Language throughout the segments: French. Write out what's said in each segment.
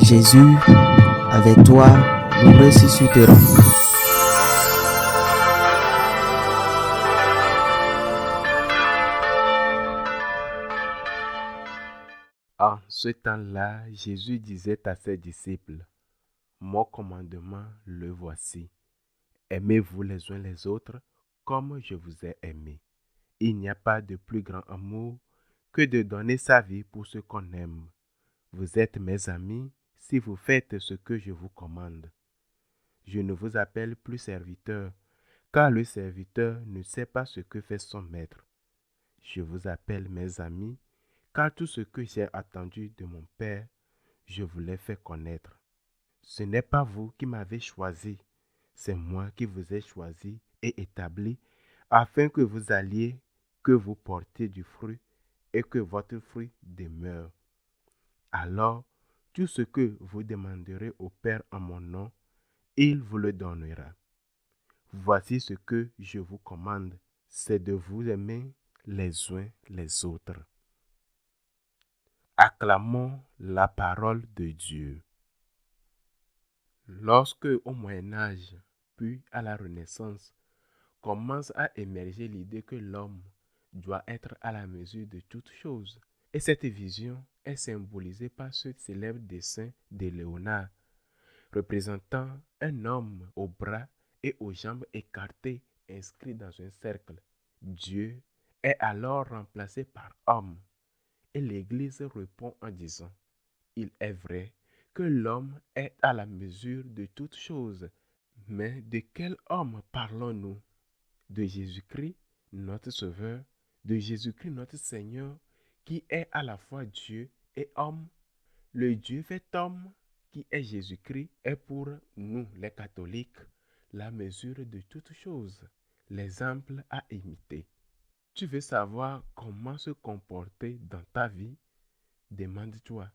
Jésus, avec toi, nous ressusciterons. En ce temps-là, Jésus disait à ses disciples, « Mon commandement, le voici. Aimez-vous les uns les autres comme je vous ai aimé. Il n'y a pas de plus grand amour que de donner sa vie pour ceux qu'on aime. Vous êtes mes amis si vous faites ce que je vous commande. Je ne vous appelle plus serviteur, car le serviteur ne sait pas ce que fait son maître. Je vous appelle mes amis, car tout ce que j'ai attendu de mon Père, je vous l'ai fait connaître. Ce n'est pas vous qui m'avez choisi, c'est moi qui vous ai choisi et établi, afin que vous alliez, que vous portiez du fruit et que votre fruit demeure. Alors, tout ce que vous demanderez au Père en mon nom, il vous le donnera. Voici ce que je vous commande, c'est de vous aimer les uns les autres. Acclamons la parole de Dieu. Lorsque au Moyen-Âge, puis à la Renaissance, commence à émerger l'idée que l'homme doit être à la mesure de toutes choses, et cette vision est symbolisée par ce célèbre dessin de Léonard, représentant un homme aux bras et aux jambes écartées inscrit dans un cercle. Dieu est alors remplacé par homme, et l'Église répond en disant, « Il est vrai que l'homme est à la mesure de toutes choses, mais de quel homme parlons-nous? De Jésus-Christ, notre Sauveur, de Jésus-Christ, notre Seigneur, qui est à la fois Dieu et homme. Le Dieu fait homme, qui est Jésus-Christ, est pour nous, les catholiques, la mesure de toutes choses, l'exemple à imiter. Tu veux savoir comment se comporter dans ta vie? Demande-toi,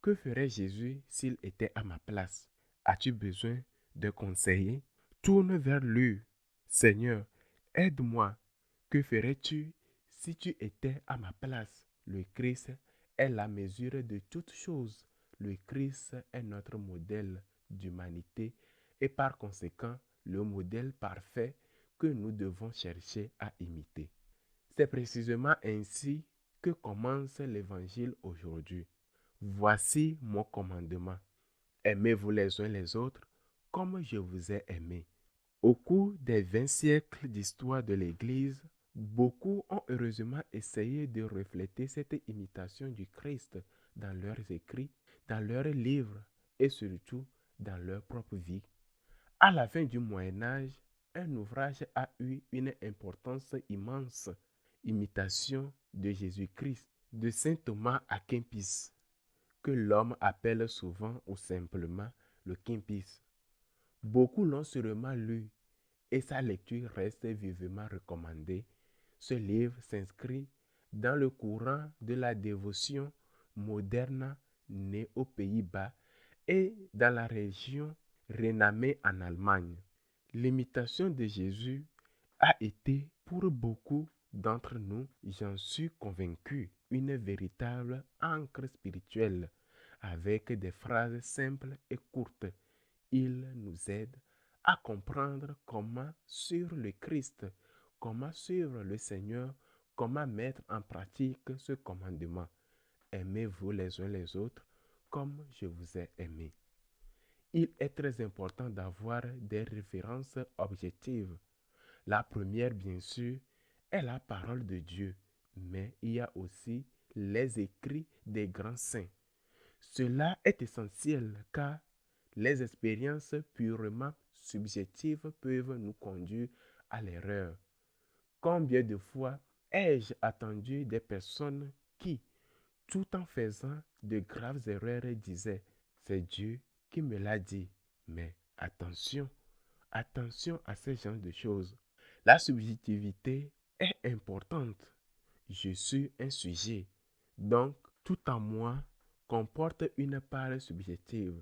que ferait Jésus s'il était à ma place? As-tu besoin de conseiller? Tourne vers lui. Seigneur, aide-moi. Que ferais-tu si tu étais à ma place? Le Christ est la mesure de toutes choses. Le Christ est notre modèle d'humanité et par conséquent le modèle parfait que nous devons chercher à imiter. C'est précisément ainsi que commence l'Évangile aujourd'hui. Voici mon commandement. Aimez-vous les uns les autres comme je vous ai aimé. Au cours des 20 siècles d'histoire de l'Église, beaucoup ont heureusement essayé de refléter cette imitation du Christ dans leurs écrits, dans leurs livres et surtout dans leur propre vie. À la fin du Moyen Âge, un ouvrage a eu une importance immense, Imitation de Jésus-Christ, de saint Thomas à Kempis, que l'homme appelle souvent ou simplement le Kempis. Beaucoup l'ont sûrement lu et sa lecture reste vivement recommandée. Ce livre s'inscrit dans le courant de la dévotion moderne née aux Pays-Bas et dans la région Rhénanie en Allemagne. L'imitation de Jésus a été pour beaucoup d'entre nous, j'en suis convaincu, une véritable ancre spirituelle avec des phrases simples et courtes. Il nous aide à comprendre comment suivre le Christ, comment suivre le Seigneur, comment mettre en pratique ce commandement. Aimez-vous les uns les autres comme je vous ai aimé. Il est très important d'avoir des références objectives. La première, bien sûr, est la parole de Dieu, mais il y a aussi les écrits des grands saints. Cela est essentiel car les expériences purement subjectives peuvent nous conduire à l'erreur. Combien de fois ai-je attendu des personnes qui, tout en faisant de graves erreurs, disaient « C'est Dieu qui me l'a dit ». Mais attention à ce genre de choses. La subjectivité est importante. Je suis un sujet, donc tout en moi comporte une part subjective.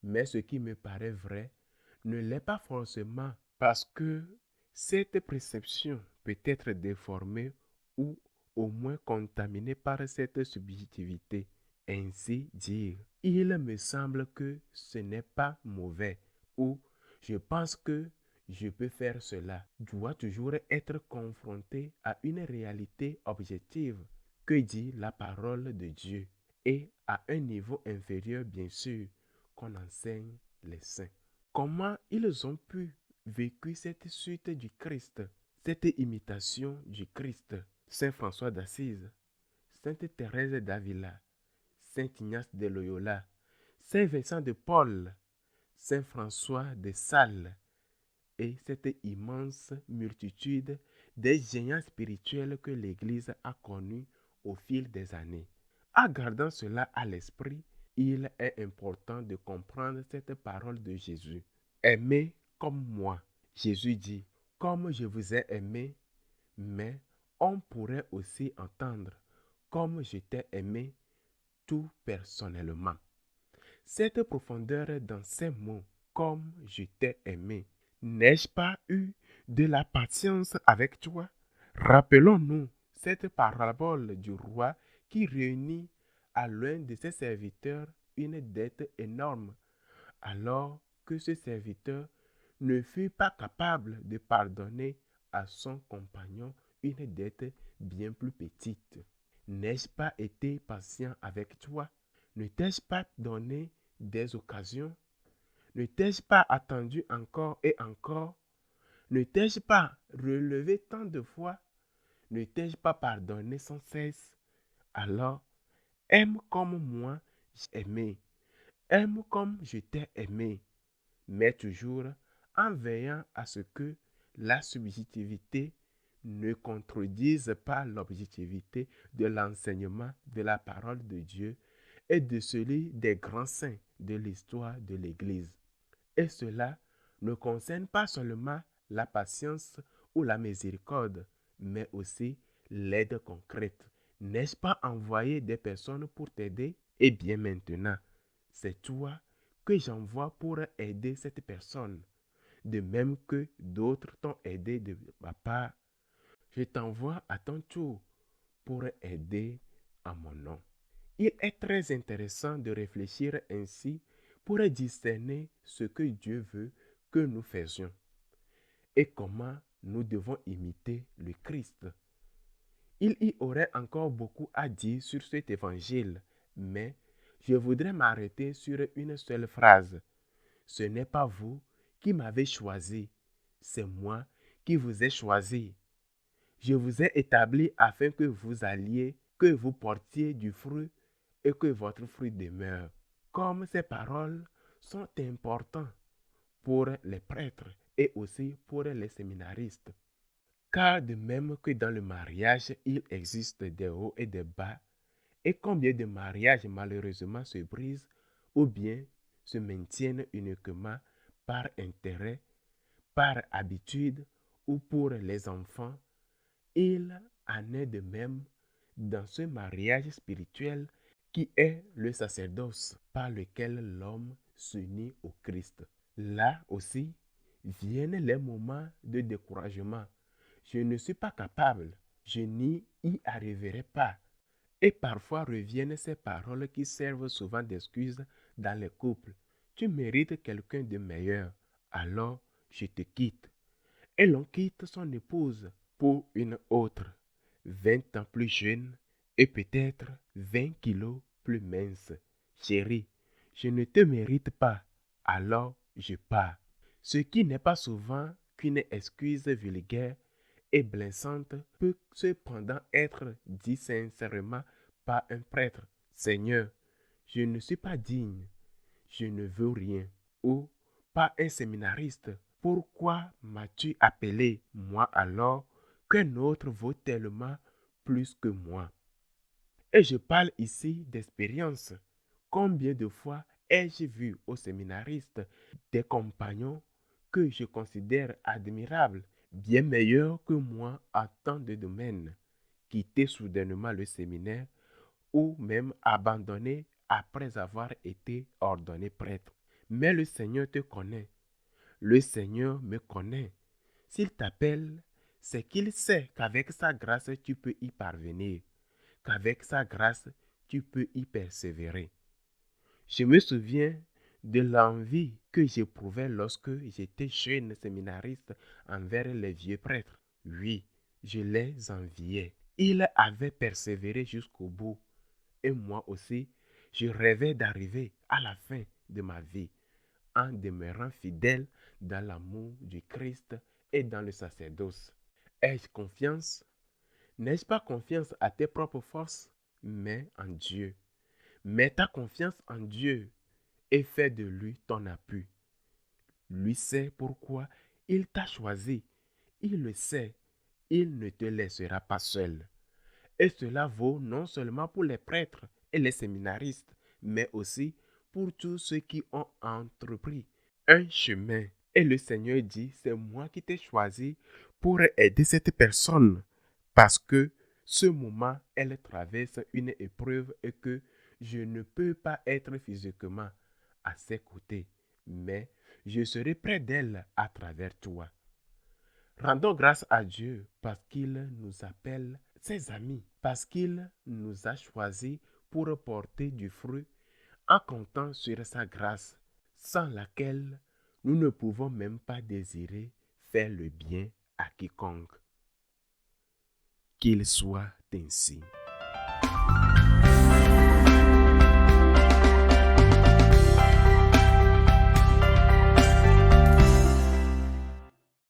Mais ce qui me paraît vrai ne l'est pas forcément parce que cette perception peut être déformée ou au moins contaminée par cette subjectivité. ainsi dire, il me semble que ce n'est pas mauvais ou je pense que je peux faire cela, doit toujours être confronté à une réalité objective que dit la parole de Dieu et à un niveau inférieur bien sûr qu'on enseigne les saints. Comment ils ont pu vécu cette suite du Christ, cette imitation du Christ? Saint François d'Assise, Sainte Thérèse d'Avila, Saint Ignace de Loyola, Saint Vincent de Paul, Saint François de Sales et cette immense multitude des géants spirituels que l'Église a connus au fil des années. En gardant cela à l'esprit, il est important de comprendre cette parole de Jésus. Aimez comme moi. Jésus dit, comme je vous ai aimé, mais on pourrait aussi entendre, comme je t'ai aimé tout personnellement. Cette profondeur dans ces mots, comme je t'ai aimé, n'ai-je pas eu de la patience avec toi? Rappelons-nous cette parabole du roi qui réunit à l'un de ses serviteurs une dette énorme, alors que ce serviteur ne fut pas capable de pardonner à son compagnon une dette bien plus petite. N'ai-je pas été patient avec toi? Ne t'ai-je pas donné des occasions? Ne t'ai-je pas attendu encore et encore? Ne t'ai-je pas relevé tant de fois? Ne t'ai-je pas pardonné sans cesse? Alors, aime comme moi j'ai aimé. Aime comme je t'ai aimé, mais toujours en veillant à ce que la subjectivité ne contredise pas l'objectivité de l'enseignement de la parole de Dieu et de celui des grands saints de l'histoire de l'Église. Et cela ne concerne pas seulement la patience ou la miséricorde, mais aussi l'aide concrète. N'ai-je pas envoyé des personnes pour t'aider? Eh bien maintenant, c'est toi que j'envoie pour aider cette personne. De même que d'autres t'ont aidé de ma part, je t'envoie à ton tour pour aider en mon nom. Il est très intéressant de réfléchir ainsi pour discerner ce que Dieu veut que nous faisions et comment nous devons imiter le Christ. Il y aurait encore beaucoup à dire sur cet évangile, mais je voudrais m'arrêter sur une seule phrase. Ce n'est pas vous qui m'avez choisi, c'est moi qui vous ai choisi. Je vous ai établi afin que vous alliez, que vous portiez du fruit et que votre fruit demeure. Comme ces paroles sont importantes pour les prêtres et aussi pour les séminaristes. Car de même que dans le mariage, il existe des hauts et des bas, et combien de mariages malheureusement se brisent ou bien se maintiennent uniquement par intérêt, par habitude ou pour les enfants, il en est de même dans ce mariage spirituel qui est le sacerdoce par lequel l'homme s'unit au Christ. Là aussi viennent les moments de découragement. Je ne suis pas capable, je n'y y arriverai pas. Et parfois reviennent ces paroles qui servent souvent d'excuse dans les couples. Tu mérites quelqu'un de meilleur, alors je te quitte. Et l'on quitte son épouse pour une autre, 20 ans plus jeune et peut-être 20 kilos plus mince. Chérie, je ne te mérite pas, alors je pars. Ce qui n'est pas souvent qu'une excuse vulgaire et blessante peut cependant être dit sincèrement par un prêtre. Seigneur, je ne suis pas digne, je ne veux rien. Ou par un séminariste. Pourquoi m'as-tu appelé, moi alors, qu'un autre vaut tellement plus que moi? Et je parle ici d'expérience. Combien de fois ai-je vu aux séminaristes des compagnons que je considère admirables, bien meilleurs que moi en tant de domaines, quitter soudainement le séminaire ou même abandonner après avoir été ordonné prêtre. Mais le Seigneur te connaît. Le Seigneur me connaît. S'il t'appelle, c'est qu'il sait qu'avec sa grâce, tu peux y parvenir, qu'avec sa grâce, tu peux y persévérer. Je me souviens de l'envie que j'éprouvais lorsque j'étais jeune séminariste envers les vieux prêtres. Oui, je les enviais. Ils avaient persévéré jusqu'au bout. Et moi aussi, je rêvais d'arriver à la fin de ma vie en demeurant fidèle dans l'amour du Christ et dans le sacerdoce. Ai-je confiance? N'ai-je pas confiance à tes propres forces, mais en Dieu? Mets ta confiance en Dieu et fais de lui ton appui. Lui sait pourquoi il t'a choisi. Il le sait. Il ne te laissera pas seul. Et cela vaut non seulement pour les prêtres et les séminaristes, mais aussi pour tous ceux qui ont entrepris un chemin. Et le Seigneur dit, c'est moi qui t'ai choisi pour aider cette personne parce que ce moment, elle traverse une épreuve et que je ne peux pas être physiquement à ses côtés, mais je serai près d'elle à travers toi. Rendons grâce à Dieu parce qu'il nous appelle ses amis, parce qu'il nous a choisis pour porter du fruit en comptant sur sa grâce, sans laquelle nous ne pouvons même pas désirer faire le bien à quiconque. Qu'il soit ainsi.